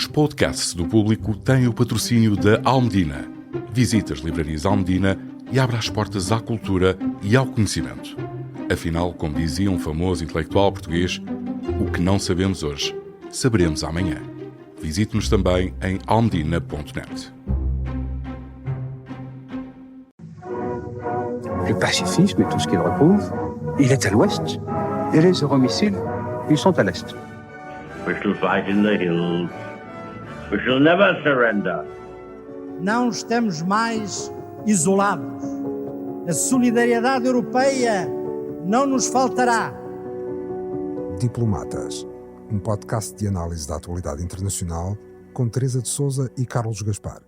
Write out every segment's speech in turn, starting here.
Os podcasts do Público têm o patrocínio da Almedina. Visite as livrarias Almedina e abra as portas à cultura e ao conhecimento. Afinal, como dizia um famoso intelectual português, o que não sabemos hoje, saberemos amanhã. Visite-nos também em almedina.net. Le pacifisme et tout ce qu'il recouvre, il est à l'ouest. Et les euromissiles, ils sont à l'est. We shall fight in the hills. We shall never surrender. Não estamos mais isolados. A solidariedade europeia não nos faltará. Diplomatas, um podcast de análise da atualidade internacional com Teresa de Sousa e Carlos Gaspar.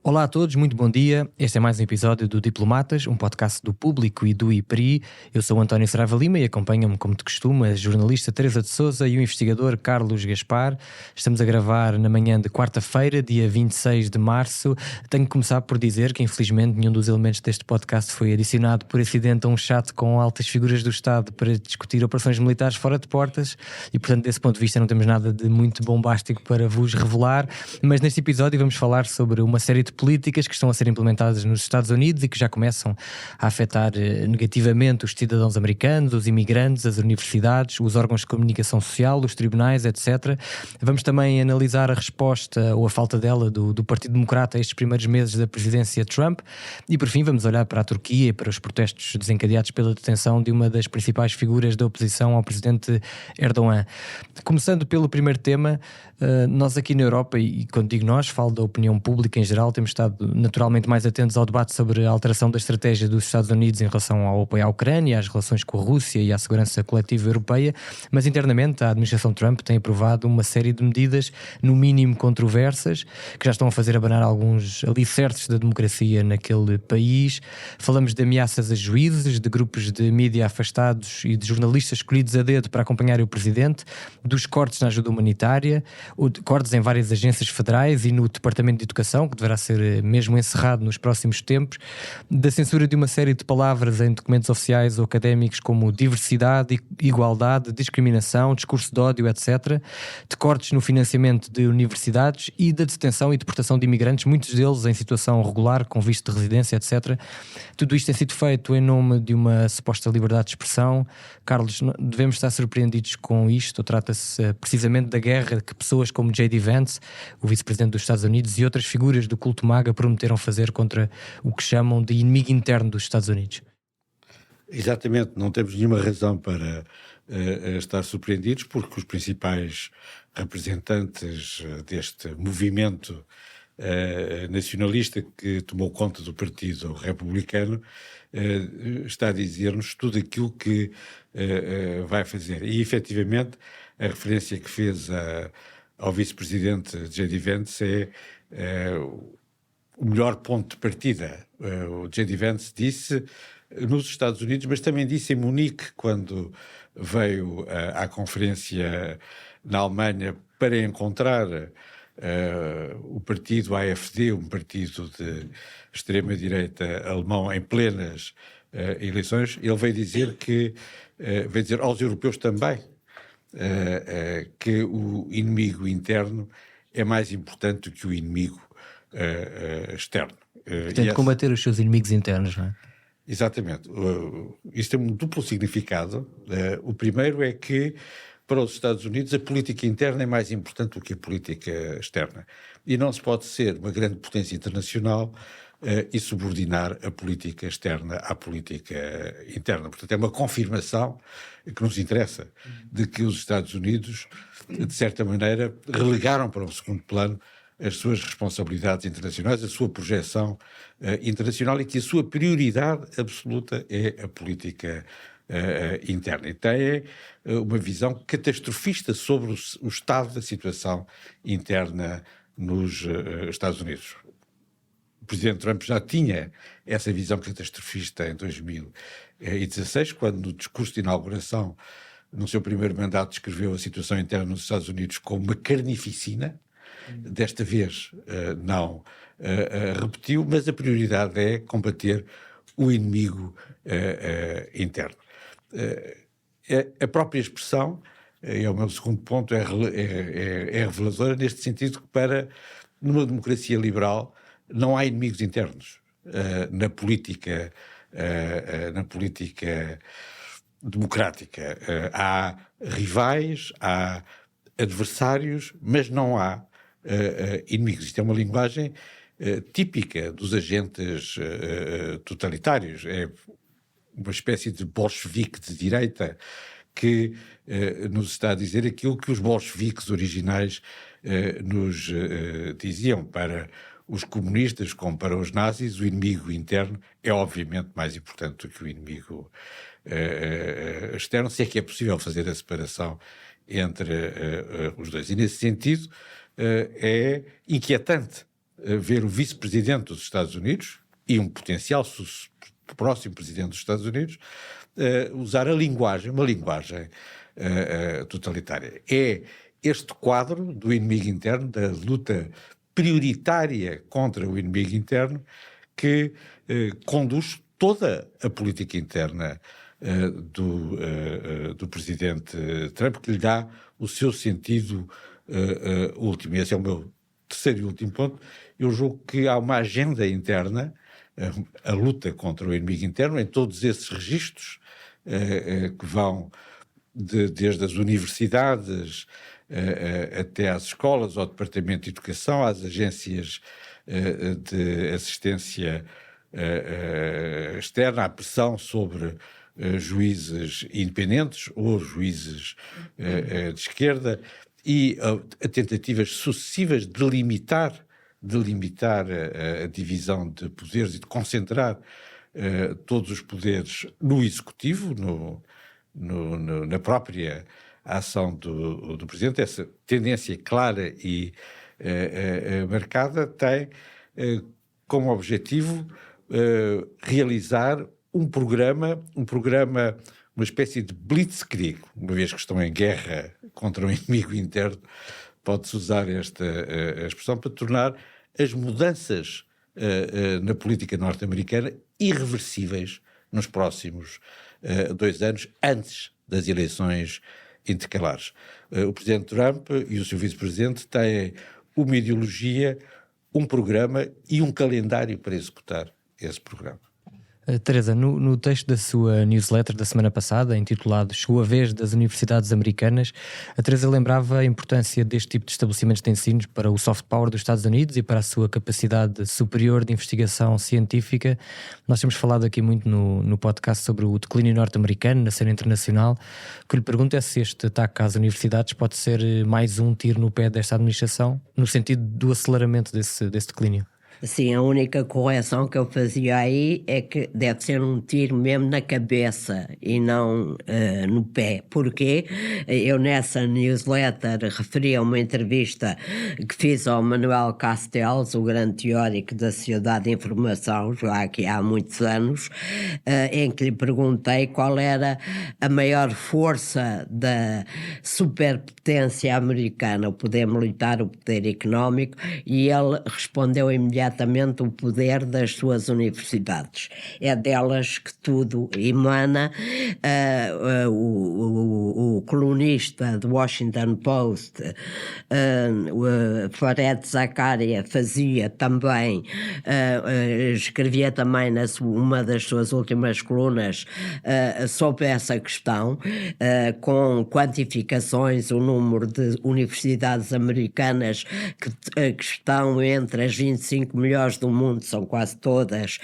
Olá a todos, muito bom dia. Este é mais um episódio do Diplomatas, um podcast do Público e do IPRI. Eu sou o António Saraiva Lima e acompanham-me, como de costume, a jornalista Teresa de Sousa e o investigador Carlos Gaspar. Estamos a gravar na manhã de quarta-feira, dia 26 de março. Tenho que começar por dizer que, infelizmente, nenhum dos elementos deste podcast foi adicionado por acidente a um chat com altas figuras do Estado para discutir operações militares fora de portas e, portanto, desse ponto de vista não temos nada de muito bombástico para vos revelar. Mas neste episódio vamos falar sobre uma série de políticas que estão a ser implementadas nos Estados Unidos e que já começam a afetar negativamente os cidadãos americanos, os imigrantes, as universidades, os órgãos de comunicação social, os tribunais, etc. Vamos também analisar a resposta ou a falta dela do Partido Democrata a estes primeiros meses da presidência Trump e, por fim, vamos olhar para a Turquia e para os protestos desencadeados pela detenção de uma das principais figuras da oposição ao presidente Erdogan. Começando pelo primeiro tema, nós aqui na Europa, e quando digo nós, falo da opinião pública em geral, temos estado naturalmente mais atentos ao debate sobre a alteração da estratégia dos Estados Unidos em relação ao apoio à Ucrânia, às relações com a Rússia e à segurança coletiva europeia, mas internamente a administração Trump tem aprovado uma série de medidas, no mínimo controversas, que já estão a fazer abanar alguns alicerces da democracia naquele país. Falamos de ameaças a juízes, de grupos de mídia afastados e de jornalistas escolhidos a dedo para acompanhar o presidente, dos cortes na ajuda humanitária, cortes em várias agências federais e no Departamento de Educação, que deverá ser mesmo encerrado nos próximos tempos, da censura de uma série de palavras em documentos oficiais ou académicos como diversidade, igualdade, discriminação, discurso de ódio, etc., de cortes no financiamento de universidades e da detenção e deportação de imigrantes, muitos deles em situação regular, com visto de residência, etc. Tudo isto tem sido feito em nome de uma suposta liberdade de expressão. Carlos, devemos estar surpreendidos com isto, ou trata-se precisamente da guerra que pessoas como J.D. Vance, o vice-presidente dos Estados Unidos, e outras figuras do culto MAGA prometeram fazer contra o que chamam de inimigo interno dos Estados Unidos? Exatamente, não temos nenhuma razão para estar surpreendidos, porque os principais representantes deste movimento nacionalista que tomou conta do Partido Republicano está a dizer-nos tudo aquilo que vai fazer. E, efetivamente, a referência que fez ao vice-presidente J.D. Vance é o melhor ponto de partida. O J.D. Vance disse nos Estados Unidos, mas também disse em Munique, quando veio à conferência na Alemanha para encontrar o partido AfD, um partido de extrema-direita alemão em plenas eleições. Ele veio dizer veio dizer aos europeus também que o inimigo interno é mais importante do que o inimigo externo. Portanto, combater os seus inimigos internos, não é? Exatamente. Isso tem um duplo significado. O primeiro é que, para os Estados Unidos, a política interna é mais importante do que a política externa. E não se pode ser uma grande potência internacional e subordinar a política externa à política interna. Portanto, é uma confirmação que nos interessa de que os Estados Unidos, de certa maneira, relegaram para um segundo plano as suas responsabilidades internacionais, a sua projeção internacional, e que a sua prioridade absoluta é a política interna. E tem uma visão catastrofista sobre o estado da situação interna nos Estados Unidos. O presidente Trump já tinha essa visão catastrofista em 2016, quando no discurso de inauguração, no seu primeiro mandato, descreveu a situação interna nos Estados Unidos como uma carnificina. Desta vez não repetiu, mas a prioridade é combater o inimigo interno. A própria expressão é o meu segundo ponto, é reveladora neste sentido que numa democracia liberal não há inimigos internos. Na política democrática há rivais, há adversários, mas não há inimigos. Isto é uma linguagem típica dos agentes totalitários. É uma espécie de bolchevique de direita que nos está a dizer aquilo que os bolcheviques originais nos diziam. Para os comunistas, como para os nazis, o inimigo interno é obviamente mais importante do que o inimigo externo, se é que é possível fazer a separação entre os dois. E nesse sentido é inquietante ver o vice-presidente dos Estados Unidos e um potencial próximo presidente dos Estados Unidos usar uma linguagem totalitária. É este quadro do inimigo interno, da luta prioritária contra o inimigo interno, que conduz toda a política interna do presidente Trump, que lhe dá o seu sentido último. Esse é o meu terceiro e último ponto. Eu julgo que há uma agenda interna, a luta contra o inimigo interno, em todos esses registros que vão desde as universidades até às escolas, ao Departamento de Educação, às agências de assistência externa, à pressão sobre juízes independentes ou juízes de esquerda, e a tentativas sucessivas de limitar a divisão de poderes e de concentrar todos os poderes no executivo, na própria ação do Presidente. Essa tendência clara e marcada tem como objetivo realizar um programa, uma espécie de blitzkrieg, uma vez que estão em guerra contra um inimigo interno, pode-se usar esta expressão para tornar as mudanças na política norte-americana irreversíveis nos próximos 2 anos, antes das eleições intercalares. O Presidente Trump e o seu Vice-Presidente têm uma ideologia, um programa e um calendário para executar esse programa. Teresa, no texto da sua newsletter da semana passada, intitulado Chegou a Vez das Universidades Americanas, a Teresa lembrava a importância deste tipo de estabelecimentos de ensino para o soft power dos Estados Unidos e para a sua capacidade superior de investigação científica. Nós temos falado aqui muito no podcast sobre o declínio norte-americano na cena internacional. O que lhe pergunto é se este ataque às universidades pode ser mais um tiro no pé desta administração, no sentido do aceleramento desse declínio. Sim, a única correção que eu fazia aí é que deve ser um tiro mesmo na cabeça e não no pé. Porque eu nessa newsletter referi a uma entrevista que fiz ao Manuel Castells, o grande teórico da sociedade de informação, já aqui há muitos anos, em que lhe perguntei qual era a maior força da superpotência americana, o poder militar, o poder económico, e ele respondeu imediatamente o poder das suas universidades. É delas que tudo emana. O colunista do Washington Post, Fareed Zakaria, fazia também, escrevia também uma das suas últimas colunas sobre essa questão, com quantificações, o número de universidades americanas que estão entre as 25 melhores do mundo, são quase todas,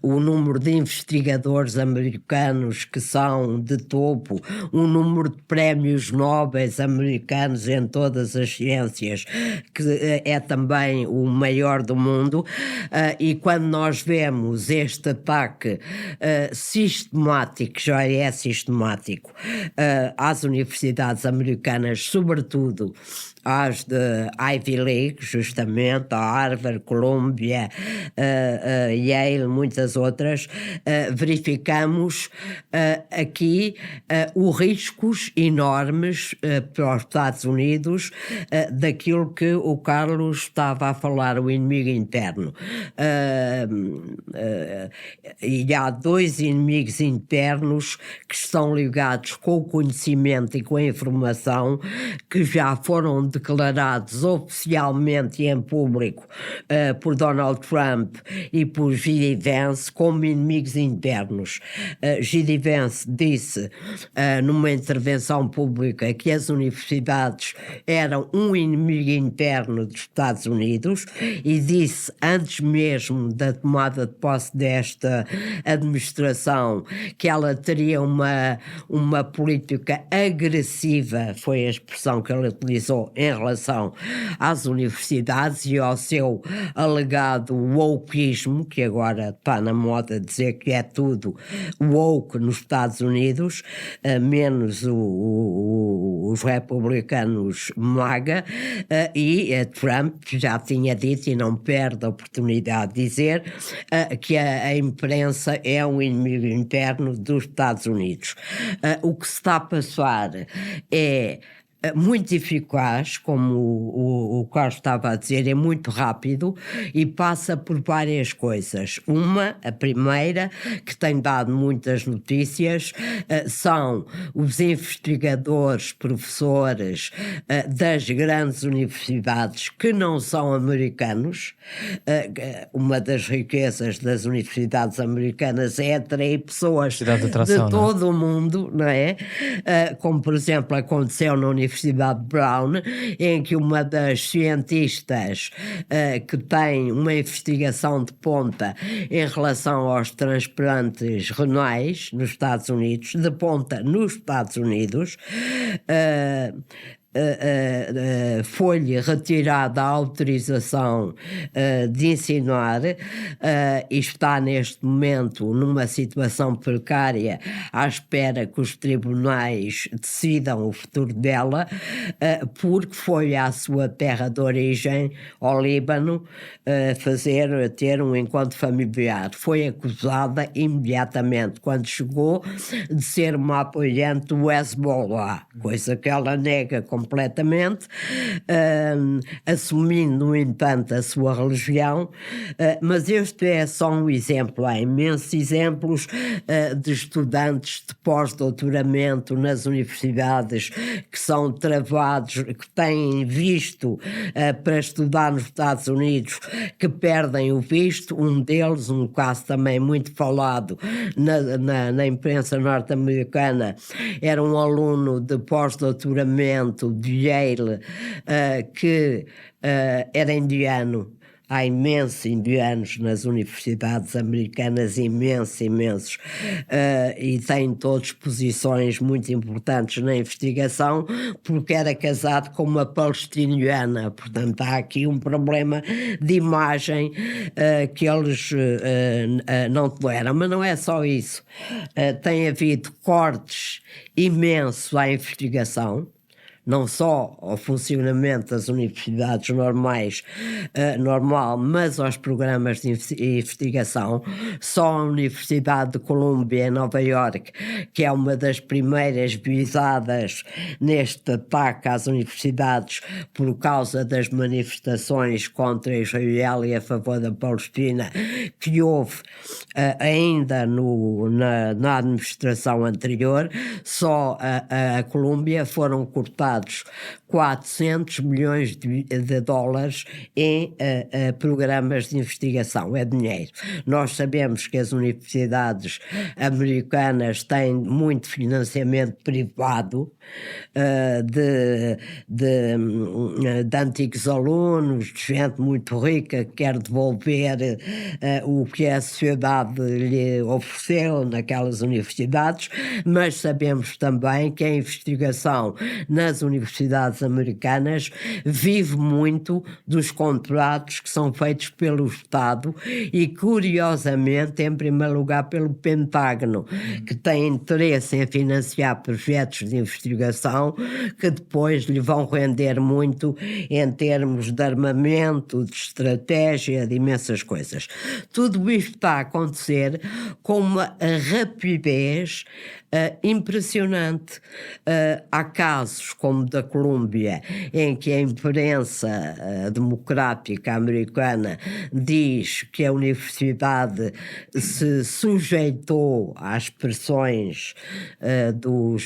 o número de investigadores americanos que são de topo, o número de prémios nobres americanos em todas as ciências, que é também o maior do mundo, e quando nós vemos este ataque sistemático, já é sistemático, às universidades americanas, sobretudo às de Ivy League, justamente, a Harvard, Columbia, Yale, muitas outras, verificamos aqui os riscos enormes para os Estados Unidos daquilo que o Carlos estava a falar, o inimigo interno. E há dois inimigos internos que estão ligados com o conhecimento e com a informação, que já foram declarados oficialmente e em público por Donald Trump e por J.D. Vance como inimigos internos. J.D. Vance disse numa intervenção pública que as universidades eram um inimigo interno dos Estados Unidos, e disse antes mesmo da tomada de posse desta administração que ela teria uma política agressiva, foi a expressão que ele utilizou, em relação às universidades e ao seu alegado wokeismo, que agora está na moda dizer que é tudo woke nos Estados Unidos, menos os republicanos MAGA, e Trump já tinha dito, e não perde a oportunidade de dizer, que a imprensa é um inimigo interno dos Estados Unidos. O que se está a passar é muito eficaz, como o Carlos estava a dizer, é muito rápido e passa por várias coisas. A primeira, que tem dado muitas notícias, são os investigadores, professores das grandes universidades que não são americanos. Uma das riquezas das universidades americanas é atrair pessoas de todo o mundo, não é? Como, por exemplo, aconteceu na Universidade Brown, em que uma das cientistas que tem uma investigação de ponta em relação aos transplantes renais nos Estados Unidos, foi-lhe retirada a autorização de ensinar e está neste momento numa situação precária à espera que os tribunais decidam o futuro dela, porque foi à sua terra de origem, ao Líbano, ter um encontro familiar. Foi acusada imediatamente, quando chegou, de ser uma apoiante do Hezbollah, coisa que ela nega completamente, assumindo, no entanto, a sua religião, mas este é só um exemplo. Há imensos exemplos de estudantes de pós-doutoramento nas universidades que são travados, que têm visto para estudar nos Estados Unidos, que perdem o visto. Um deles, um caso também muito falado na imprensa norte-americana, era um aluno de pós-doutoramento de Yale, que era indiano. Há imensos indianos nas universidades americanas, imensos, e têm todos posições muito importantes na investigação, porque era casado com uma palestiniana. Portanto, há aqui um problema de imagem que eles não toleram. Mas não é só isso. Tem havido cortes imensos à investigação, não só ao funcionamento das universidades normal, mas aos programas de investigação. Só a Universidade de Columbia, em Nova Iorque, que é uma das primeiras visadas neste ataque às universidades por causa das manifestações contra Israel e a favor da Palestina, que houve ainda na administração anterior. Só a Columbia foram cortados 400 milhões de dólares em programas de investigação. É dinheiro. Nós sabemos que as universidades americanas têm muito financiamento privado de antigos alunos, de gente muito rica que quer devolver o que a sociedade lhe ofereceu naquelas universidades, mas sabemos também que a investigação nas universidades universidades americanas vive muito dos contratos que são feitos pelo Estado e, curiosamente, em primeiro lugar pelo Pentágono, que tem interesse em financiar projetos de investigação que depois lhe vão render muito em termos de armamento, de estratégia, de imensas coisas. Tudo isto está a acontecer com uma rapidez impressionante. Há casos como da Colômbia, em que a imprensa democrática americana diz que a universidade se sujeitou às pressões do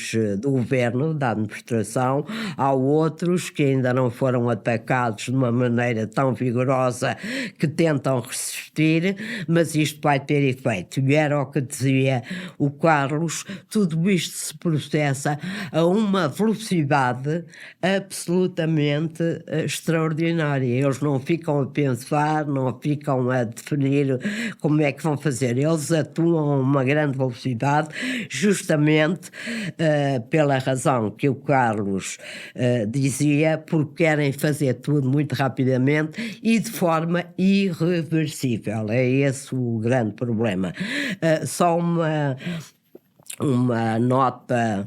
governo, da administração. Há outros que ainda não foram atacados de uma maneira tão vigorosa, que tentam resistir, mas isto vai ter efeito. E era o que dizia o Carlos, tudo isto se processa a uma velocidade absolutamente extraordinária. Eles não ficam a pensar, não ficam a definir como é que vão fazer. Eles atuam a uma grande velocidade, justamente pela razão que o Carlos dizia, porque querem fazer tudo muito rapidamente e de forma irreversível. É esse o grande problema. Só uma nota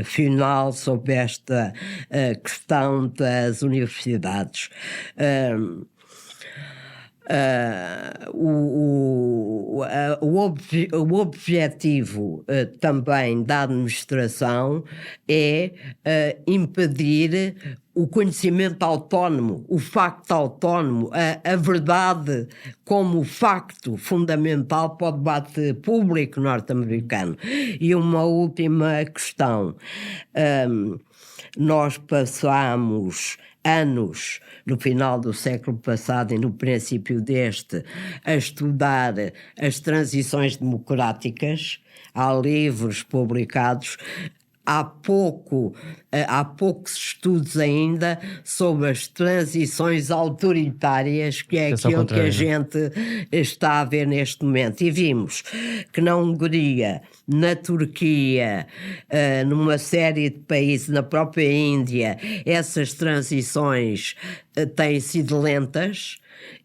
final sobre esta questão das universidades. O objetivo também da administração é impedir o conhecimento autónomo, o facto autónomo, a verdade como facto fundamental para o debate público norte-americano. E uma última questão. Nós passamos anos, no final do século passado e no princípio deste, a estudar as transições democráticas. Há livros publicados. Há poucos estudos ainda sobre as transições autoritárias, que é aquilo que a gente está a ver neste momento. E vimos que na Hungria, na Turquia, numa série de países, na própria Índia, essas transições têm sido lentas,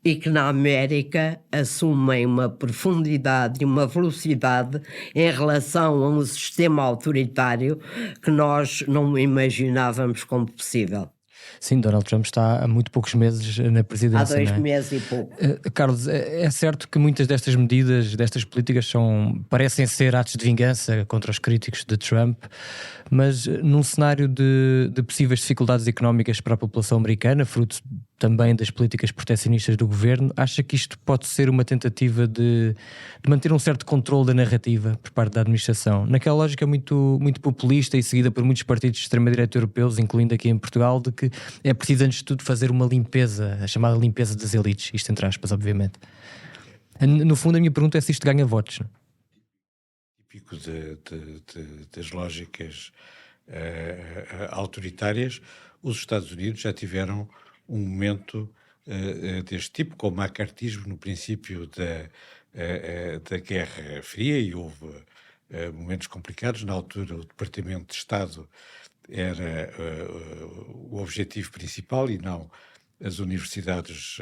e que na América assumem uma profundidade e uma velocidade em relação a um sistema autoritário que nós não imaginávamos como possível. Sim, Donald Trump está há muito poucos meses na presidência. Há 2 meses e pouco. Carlos, é certo que muitas destas medidas, destas políticas parecem ser atos de vingança contra os críticos de Trump, mas num cenário de possíveis dificuldades económicas para a população americana, fruto também das políticas protecionistas do governo, acha que isto pode ser uma tentativa de manter um certo controle da narrativa por parte da administração? Naquela lógica muito, muito populista e seguida por muitos partidos de extrema-direita europeus, incluindo aqui em Portugal, de que é preciso antes de tudo fazer uma limpeza, a chamada limpeza das elites, isto entre aspas, obviamente. No fundo a minha pergunta é se isto ganha votos. Típico das lógicas autoritárias, os Estados Unidos já tiveram um momento deste tipo, com o macartismo no princípio da Guerra Fria, e houve momentos complicados. Na altura o Departamento de Estado era o objetivo principal e não as universidades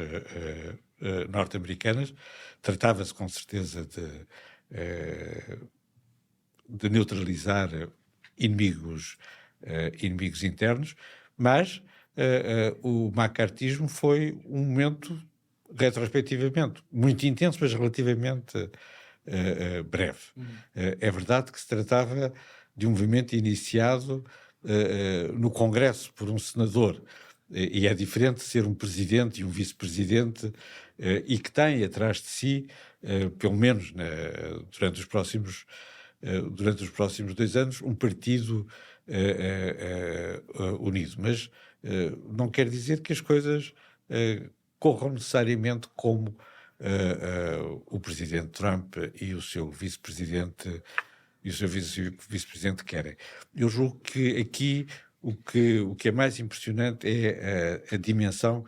norte-americanas. Tratava-se com certeza de neutralizar inimigos internos, mas o macartismo foi um momento, retrospectivamente, muito intenso, mas relativamente breve. É verdade que se tratava de um movimento iniciado no Congresso por um senador, e é diferente ser um presidente e um vice-presidente, e que tem atrás de si, pelo menos durante os próximos 2 anos, um partido unido. Mas não quer dizer que as coisas corram necessariamente como o presidente Trump e o seu vice-presidente querem. Eu julgo que aqui o que é mais impressionante é a dimensão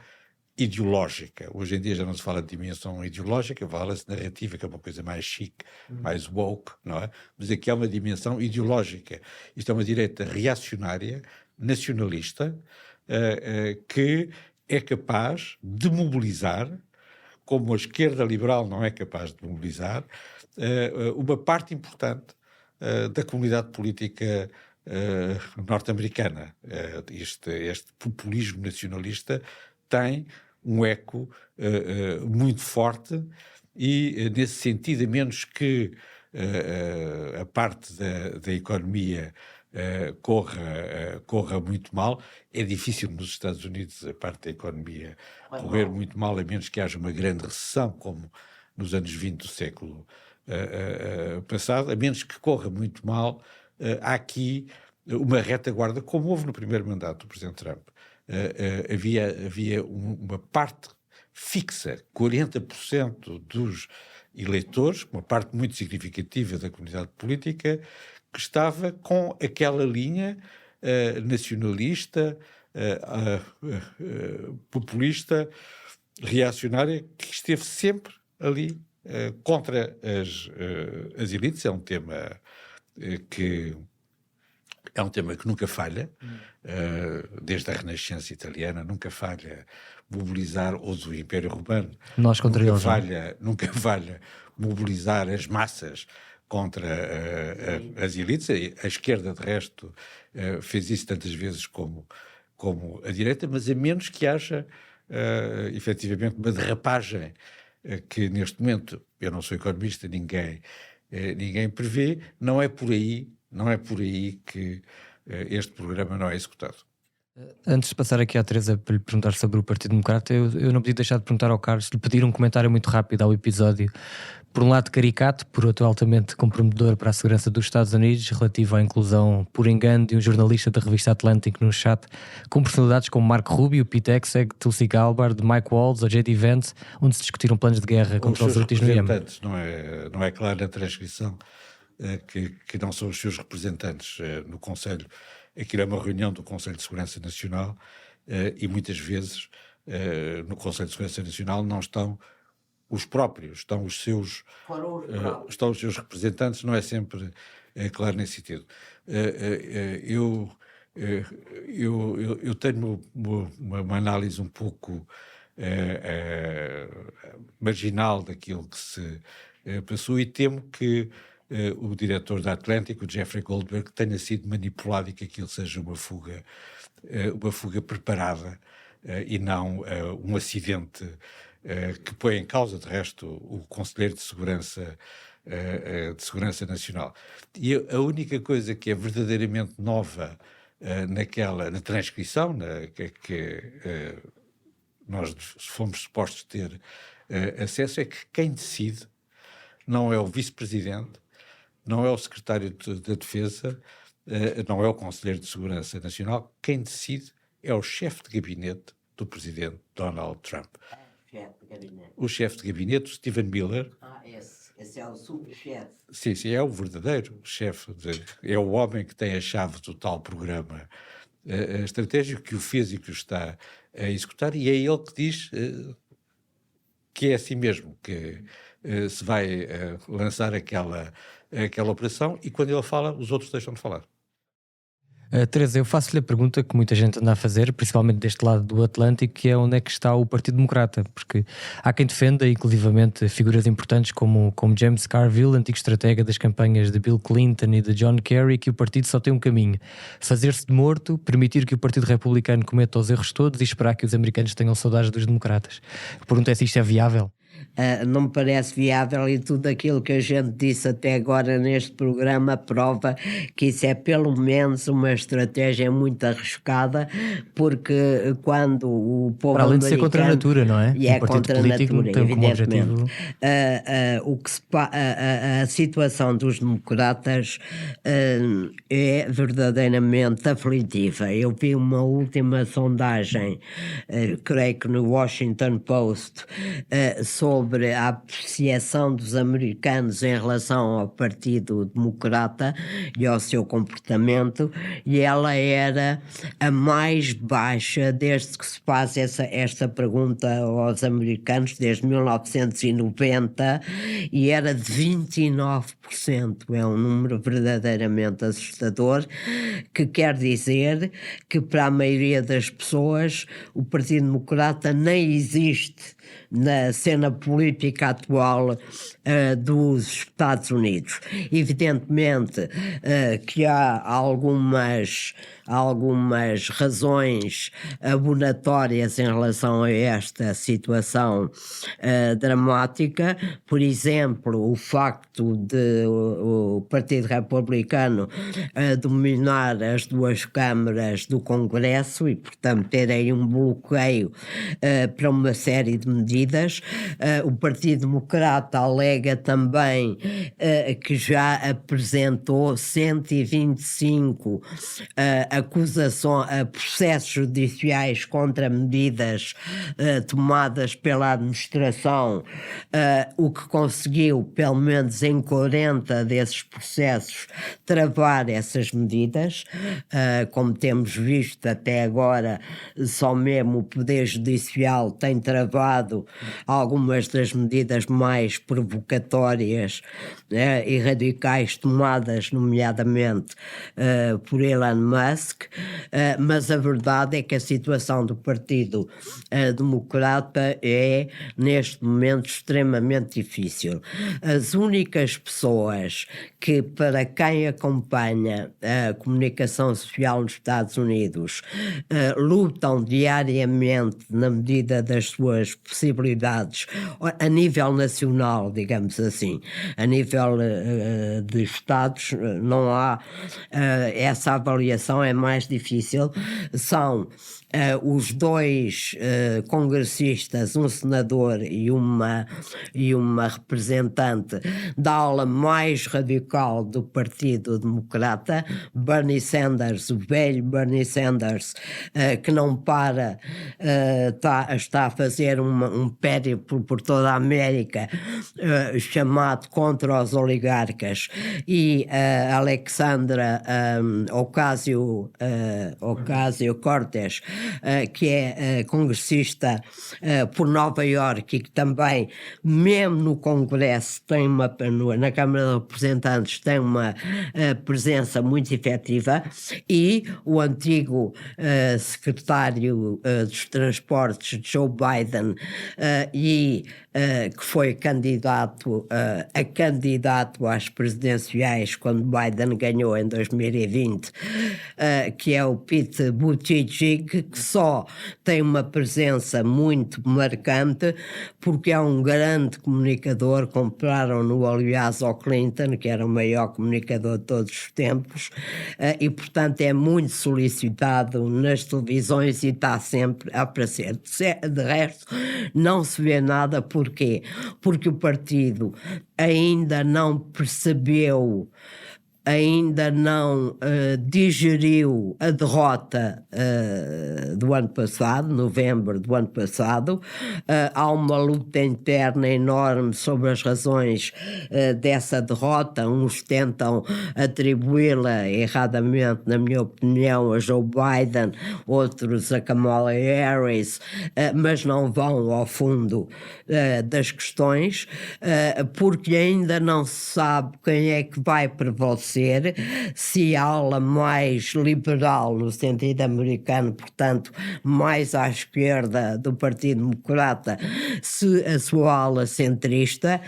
ideológica. Hoje em dia já não se fala de dimensão ideológica, fala-se narrativa, que é uma coisa mais chique, mais woke, não é? Mas aqui há uma dimensão ideológica. Isto é uma direita reacionária, nacionalista, que é capaz de mobilizar, como a esquerda liberal não é capaz de mobilizar, uma parte importante da comunidade política norte-americana. Este populismo nacionalista tem um eco muito forte e, nesse sentido, a menos que a parte da economia corra muito mal, é difícil nos Estados Unidos a parte da economia correr muito mal, a menos que haja uma grande recessão, como nos anos 20 do século passado, a menos que corra muito mal, há aqui uma retaguarda, como houve no primeiro mandato do Presidente Trump. Havia uma parte fixa, 40% dos eleitores, uma parte muito significativa da comunidade política, que estava com aquela linha nacionalista, populista, reacionária, que esteve sempre ali contra as elites. É um tema que nunca falha, desde a Renascença italiana, nunca falha mobilizar, ou do Império Romano, nós contra eles, nunca falha mobilizar as massas contra as elites. A esquerda, de resto, fez isso tantas vezes como a direita, mas a menos que haja efetivamente uma derrapagem que neste momento, eu não sou economista, ninguém prevê, não é por aí que este programa não é executado. Antes de passar aqui à Teresa para lhe perguntar sobre o Partido Democrata, eu não podia deixar de perguntar ao Carlos, lhe pedir um comentário muito rápido ao episódio, por um lado caricato, por outro altamente comprometedor para a segurança dos Estados Unidos, relativo à inclusão por engano de um jornalista da revista Atlantic no chat, com personalidades como Marco Rubio, Pete Hegseth, Tulsi Gabbard, Mike Waltz ou J.D. Vance, onde se discutiram planos de guerra contra os Houthis no Iêmen. Não é claro na transcrição que não são os seus representantes no Conselho. Aquilo é uma reunião do Conselho de Segurança Nacional e muitas vezes no Conselho de Segurança Nacional não estão os próprios, estão os seus representantes, não é sempre claro nesse sentido. Eu tenho uma análise um pouco marginal daquilo que se passou e temo que o diretor da Atlantic, o Jeffrey Goldberg, tenha sido manipulado e que aquilo seja uma fuga preparada e não um acidente que põe em causa, de resto, o Conselheiro de Segurança Nacional. E a única coisa que é verdadeiramente nova na transcrição, que nós fomos supostos ter acesso, é que quem decide não é o vice-presidente, não é o secretário da Defesa, não é o Conselheiro de Segurança Nacional. Quem decide é o chefe de gabinete do presidente Donald Trump. O chefe de gabinete, Stephen Miller. Esse é o subchefe. Sim, é o verdadeiro chefe. É o homem que tem a chave do tal programa estratégico, que o fez e que o está a executar, e é ele que diz que é assim mesmo, que se vai lançar aquela operação, e quando ele fala, os outros deixam de falar. Teresa, eu faço-lhe a pergunta que muita gente anda a fazer, principalmente deste lado do Atlântico, que é onde é que está o Partido Democrata, porque há quem defenda, inclusivamente figuras importantes como James Carville, antigo estratega das campanhas de Bill Clinton e de John Kerry, que o partido só tem um caminho: fazer-se de morto, permitir que o Partido Republicano cometa os erros todos e esperar que os americanos tenham saudades dos democratas. A pergunta é se isto é viável. Não me parece viável, e tudo aquilo que a gente disse até agora neste programa prova que isso é pelo menos uma estratégia muito arriscada, porque quando o povo para além americano, de ser contra a natura, não é? E é contra a natura, evidentemente. A situação dos democratas é verdadeiramente aflitiva. Eu vi uma última sondagem, creio que no Washington Post, sobre sobre a apreciação dos americanos em relação ao Partido Democrata e ao seu comportamento, e ela era a mais baixa desde que se faz esta pergunta aos americanos, desde 1990, e era de 29%. É um número verdadeiramente assustador, que quer dizer que para a maioria das pessoas o Partido Democrata nem existe na cena política atual dos Estados Unidos. Evidentemente que há algumas razões abonatórias em relação a esta situação dramática. Por exemplo, o facto de o Partido Republicano dominar as duas câmaras do Congresso e, portanto, ter aí um bloqueio para uma série de medidas. O Partido Democrata alega também que já apresentou 125 processos judiciais contra medidas tomadas pela administração, o que conseguiu, pelo menos em 40 desses processos, travar essas medidas. Como temos visto até agora, só mesmo o Poder Judicial tem travado algumas das medidas mais provocatórias e radicais tomadas, nomeadamente por Elon Musk, mas a verdade é que a situação do Partido Democrata é, neste momento, extremamente difícil. As únicas pessoas que, para quem acompanha a comunicação social nos Estados Unidos, lutam diariamente na medida das suas possibilidades, a nível nacional, digamos assim, a nível de Estados, não há essa avaliação, é mais difícil. São os dois congressistas, um senador e uma representante da ala mais radical do Partido Democrata, Bernie Sanders, o velho Bernie Sanders, que não para, está a fazer um périplo por toda a América, chamado Contra os Oligarcas, e Alexandra Ocasio-Cortez, que é congressista por Nova Iorque e que também, mesmo no Congresso, na Câmara de Representantes, tem uma presença muito efetiva, e o antigo secretário dos Transportes, Joe Biden, que foi candidato às presidenciais quando Biden ganhou em 2020, que é o Pete Buttigieg, que só tem uma presença muito marcante porque é um grande comunicador. Compraram-no, aliás, ao Clinton, que era o maior comunicador de todos os tempos, e portanto é muito solicitado nas televisões e está sempre a aparecer. De resto, não se vê nada. Porquê? Porque o partido ainda não percebeu, ainda não digeriu a derrota do ano passado, novembro do ano passado. Há uma luta interna enorme sobre as razões dessa derrota. Uns tentam atribuí-la erradamente, na minha opinião, a Joe Biden, outros a Kamala Harris, mas não vão ao fundo das questões, porque ainda não se sabe quem é que vai prevalecer, se a ala mais liberal, no sentido americano, portanto, mais à esquerda do Partido Democrata, se a sua ala centrista,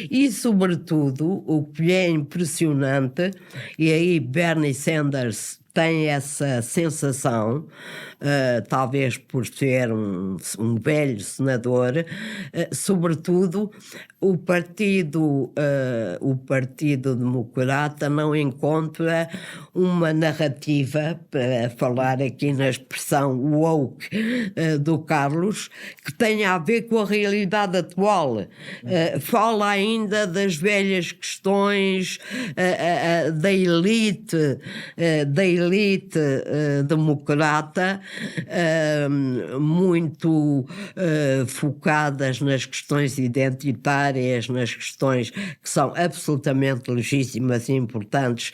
e, sobretudo, o que é impressionante, e aí Bernie Sanders tem essa sensação, talvez por ser um velho senador, sobretudo o Partido Democrata não encontra uma narrativa, para falar aqui na expressão woke do Carlos, que tenha a ver com a realidade atual. Fala ainda das velhas questões da elite elite democrata, muito focadas nas questões identitárias, nas questões que são absolutamente legítimas e importantes,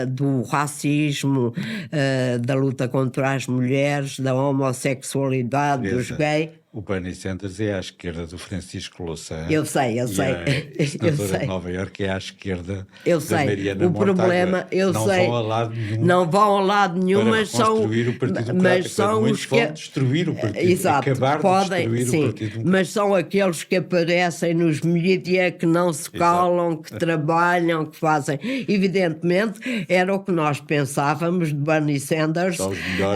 do racismo, da luta contra as mulheres, da homossexualidade, dos gays. O Bernie Sanders é à esquerda do Francisco Louçã. Eu sei. A senadora de Nova Iorque é à esquerda da Mariana O problema, Montague. Vão a lado nenhum. Não vão a lado nenhum, mas são... construir o Partido Democrata. São os que... destruir o Partido. Exato, acabar podem, de destruir sim, o Partido Democrata. Mas são aqueles que aparecem nos mídia, que não se calam, que trabalham, que fazem. Evidentemente, era o que nós pensávamos de Bernie Sanders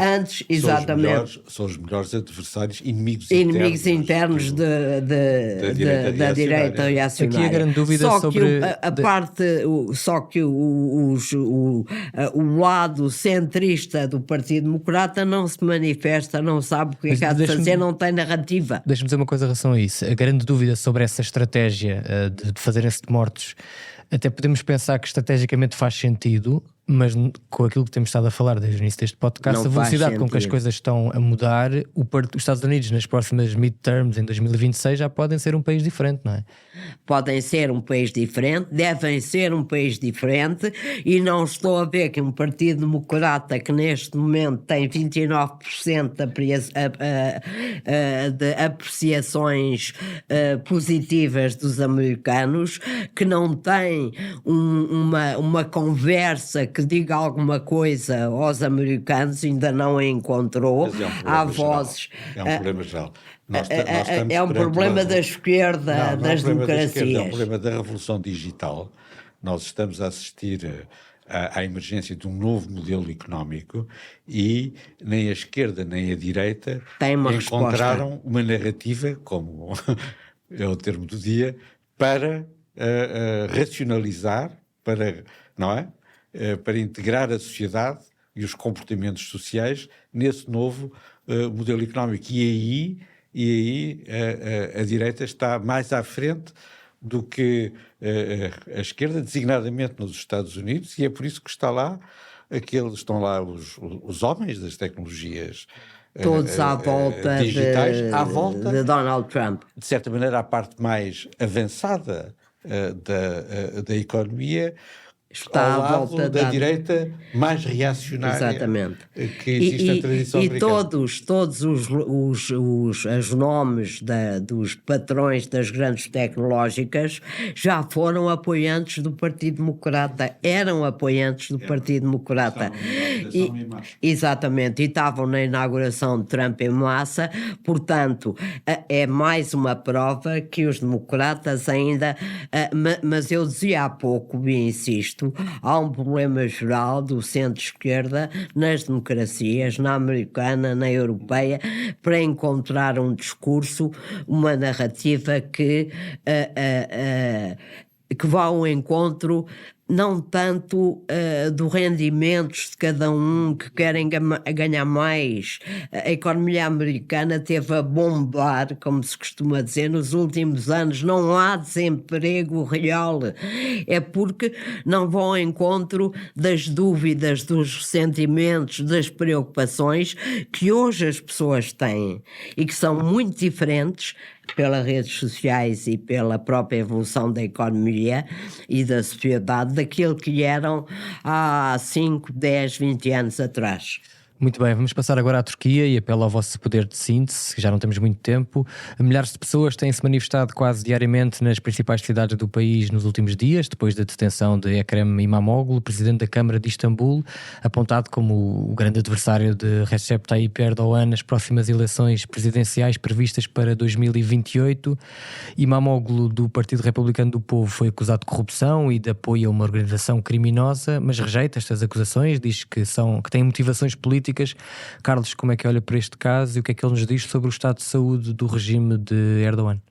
antes, exatamente. São os melhores adversários, inimigos internos da direita reacionária. Aqui a grande dúvida sobre... Só que o lado centrista do Partido Democrata não se manifesta, não sabe o que é que há de fazer, não tem narrativa. Deixa-me dizer uma coisa em relação a isso. A grande dúvida sobre essa estratégia de fazerem-se de mortos, até podemos pensar que estrategicamente faz sentido, mas com aquilo que temos estado a falar desde o início deste podcast, a velocidade com que as coisas estão a mudar, os Estados Unidos nas próximas midterms em 2026 já podem ser um país diferente, não é? Podem ser um país diferente, devem ser um país diferente, e não estou a ver que um Partido Democrata que neste momento tem 29% de apreciações positivas dos americanos, que não tem uma conversa que diga alguma coisa aos americanos, ainda não a encontrou. Há vozes. É um problema geral. É um problema da esquerda, das democracias. É um problema da revolução digital. Nós estamos a assistir à emergência de um novo modelo económico e nem a esquerda nem a direita encontraram uma narrativa, como é o termo do dia, para racionalizar, não é? Para integrar a sociedade e os comportamentos sociais nesse novo modelo económico. E aí a direita está mais à frente do que a esquerda, designadamente nos Estados Unidos, e é por isso que estão lá os homens das tecnologias todos à volta digitais, de Donald Trump. De certa maneira, a parte mais avançada da economia está à volta da direita mais reacionária. Exatamente. Que existe na tradição americana. E todos os nomes dos patrões das grandes tecnológicas já foram apoiantes do Partido Democrata, eram apoiantes do Partido Democrata. Exatamente, e estavam na inauguração de Trump em massa, portanto, é mais uma prova que os democratas ainda... Mas eu dizia há pouco, e insisto, há um problema geral do centro-esquerda nas democracias, na americana, na europeia, para encontrar um discurso, uma narrativa que vá ao encontro não tanto dos rendimentos de cada um, que querem ganhar mais. A economia americana teve a bombar, como se costuma dizer, nos últimos anos. Não há desemprego real. É porque não vão ao encontro das dúvidas, dos ressentimentos, das preocupações que hoje as pessoas têm e que são muito diferentes pelas redes sociais e pela própria evolução da economia e da sociedade daquilo que eram há 5, 10, 20 anos atrás. Muito bem, vamos passar agora à Turquia e apelo ao vosso poder de síntese, que já não temos muito tempo. Milhares de pessoas têm-se manifestado quase diariamente nas principais cidades do país nos últimos dias, depois da detenção de Ekrem İmamoğlu, presidente da Câmara de Istambul, apontado como o grande adversário de Recep Tayyip Erdogan nas próximas eleições presidenciais previstas para 2028. İmamoğlu, do Partido Republicano do Povo, foi acusado de corrupção e de apoio a uma organização criminosa, mas rejeita estas acusações, diz que têm motivações políticas. Carlos, como é que olha para este caso e o que é que ele nos diz sobre o estado de saúde do regime de Erdogan?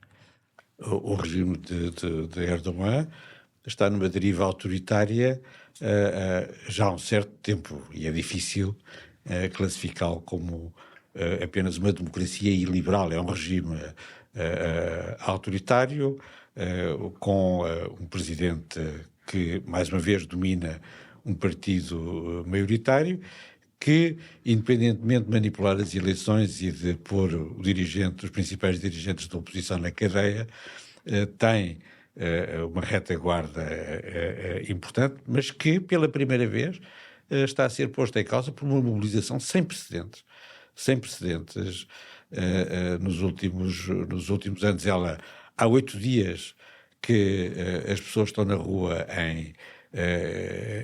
O regime de Erdogan está numa deriva autoritária já há um certo tempo e é difícil classificá-lo como apenas uma democracia iliberal. É um regime autoritário com um presidente que, mais uma vez, domina um partido maioritário que, independentemente de manipular as eleições e de pôr os principais dirigentes da oposição na cadeia, tem uma retaguarda importante, mas que, pela primeira vez, está a ser posta em causa por uma mobilização sem precedentes. Nos últimos anos. Há 8 dias que as pessoas estão na rua em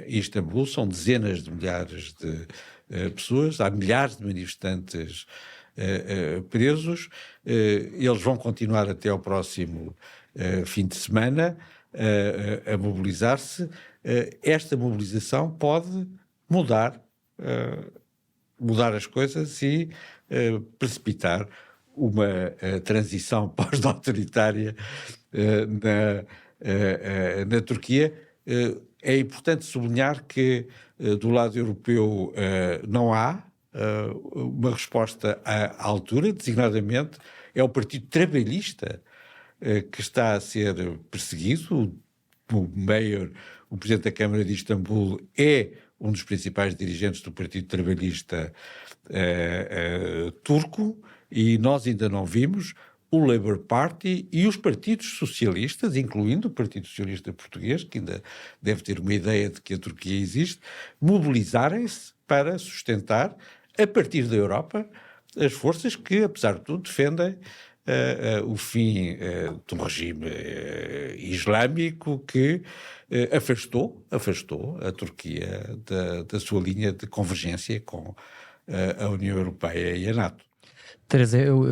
Istambul, são dezenas de milhares de pessoas, há milhares de manifestantes presos, eles vão continuar até ao próximo fim de semana a mobilizar-se. Esta mobilização pode mudar as coisas e precipitar uma transição pós-autoritária na Turquia. É importante sublinhar que do lado europeu não há uma resposta à altura, designadamente é o Partido Trabalhista que está a ser perseguido. O mayor, o Presidente da Câmara de Istambul, é um dos principais dirigentes do Partido Trabalhista turco, e nós ainda não vimos o Labour Party e os partidos socialistas, incluindo o Partido Socialista Português, que ainda deve ter uma ideia de que a Turquia existe, mobilizarem-se para sustentar, a partir da Europa, as forças que, apesar de tudo, defendem o fim de um regime islâmico que afastou a Turquia da sua linha de convergência com a União Europeia e a NATO. Teresa, eu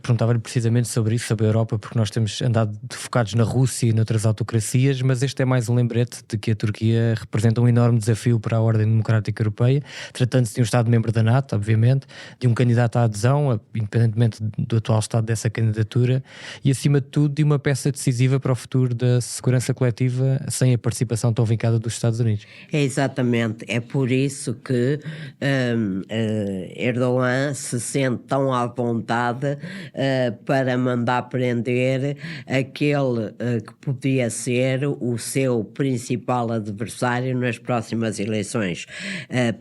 perguntava-lhe precisamente sobre isso, sobre a Europa, porque nós temos andado focados na Rússia e noutras autocracias, mas este é mais um lembrete de que a Turquia representa um enorme desafio para a ordem democrática europeia, tratando-se de um Estado-membro da NATO, obviamente, de um candidato à adesão, independentemente do atual estado dessa candidatura, e acima de tudo de uma peça decisiva para o futuro da segurança coletiva sem a participação tão vincada dos Estados Unidos. É exatamente, é por isso que Erdogan se sente tão à vontade para mandar prender aquele que podia ser o seu principal adversário nas próximas eleições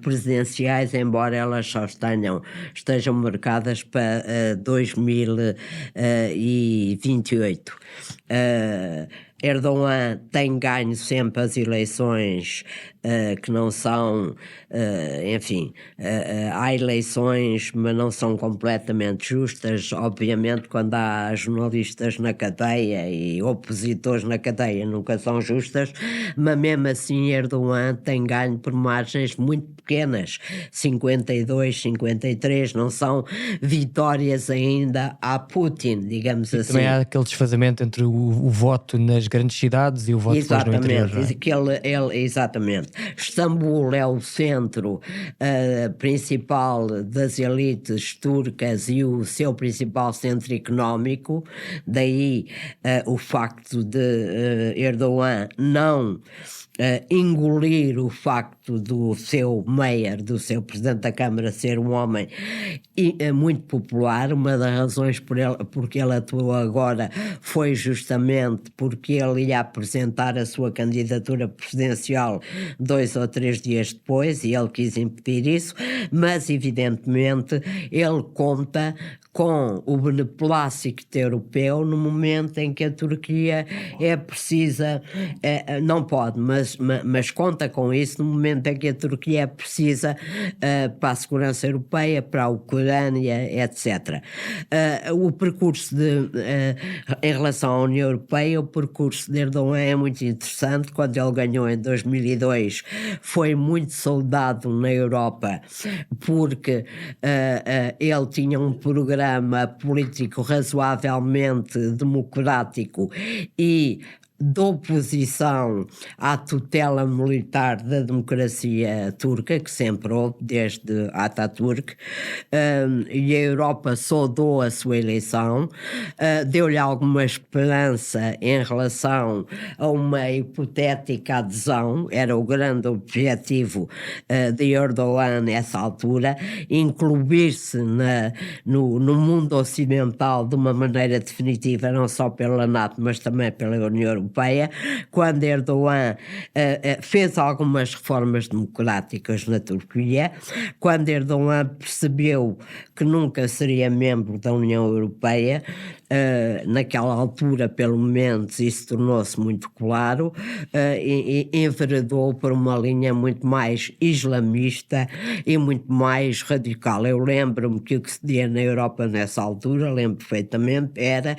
presidenciais, embora elas só estejam marcadas para 2028. Erdogan tem ganho sempre as eleições que não são, há eleições, mas não são completamente justas. Obviamente, quando há jornalistas na cadeia e opositores na cadeia, nunca são justas, mas mesmo assim Erdogan tem ganho por margens muito pequenas, 52, 53, não são vitórias ainda a Putin, digamos assim. Também há aquele desfazamento entre o voto nas grandes cidades e o voto depois no interior. Exatamente. Istambul é o centro principal das elites turcas e o seu principal centro económico, daí o facto de Erdogan não engolir o facto do seu mayor, do seu presidente da Câmara, ser um homem muito popular. Uma das razões porque ele atuou agora foi justamente porque ele ia apresentar a sua candidatura presidencial 2 ou 3 dias depois e ele quis impedir isso, mas evidentemente ele conta com o beneplácito europeu no momento em que a Turquia não pode, mas conta com isso no momento em que a Turquia precisa para a segurança europeia, para a Ucrânia, etc. O percurso em relação à União Europeia, o percurso de Erdogan é muito interessante. Quando ele ganhou em 2002, foi muito saudado na Europa porque ele tinha um programa político razoavelmente democrático e de oposição à tutela militar da democracia turca, que sempre houve desde Atatürk, e a Europa saudou a sua eleição, deu-lhe alguma esperança em relação a uma hipotética adesão. Era o grande objetivo de Erdogan nessa altura, incluir-se no mundo ocidental de uma maneira definitiva, não só pela NATO, mas também pela União Europeia, Europeia, quando Erdogan fez algumas reformas democráticas na Turquia, quando Erdogan percebeu que nunca seria membro da União Europeia, naquela altura, pelo menos, isso tornou-se muito claro, e enveredou por uma linha muito mais islamista e muito mais radical. Eu lembro-me que o que se dizia na Europa nessa altura, lembro perfeitamente, era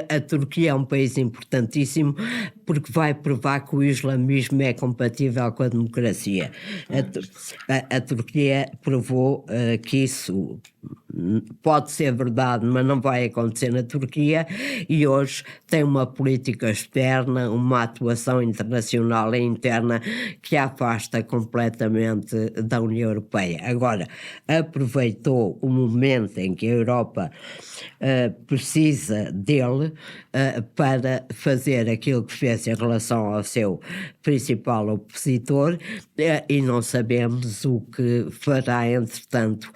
a Turquia é um país importantíssimo porque vai provar que o islamismo é compatível com a democracia. A Turquia provou que isso pode ser verdade, mas não vai acontecer na Turquia, e hoje tem uma política externa, uma atuação internacional e interna que a afasta completamente da União Europeia. Agora, aproveitou o momento em que a Europa precisa dele para fazer aquilo que fez em relação ao seu principal opositor, e não sabemos o que fará, entretanto,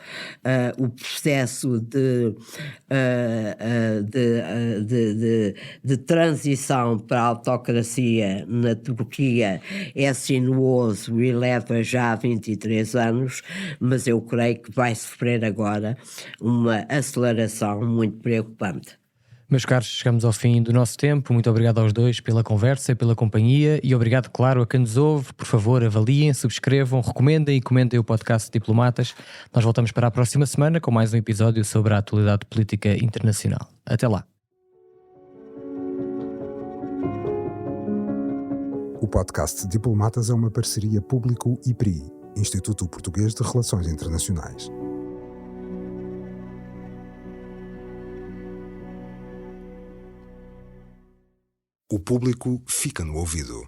o processo de transição para a autocracia na Turquia é sinuoso e leva já 23 anos, mas eu creio que vai sofrer agora uma aceleração muito preocupante. Meus caros, chegamos ao fim do nosso tempo. Muito obrigado aos dois pela conversa e pela companhia, e obrigado, claro, a quem nos ouve. Por favor, avaliem, subscrevam, recomendem e comentem o podcast Diplomatas. Nós voltamos para a próxima semana com mais um episódio sobre a atualidade política internacional. Até lá. O podcast Diplomatas é uma parceria Público-IPRI, Instituto Português de Relações Internacionais. O público fica no ouvido.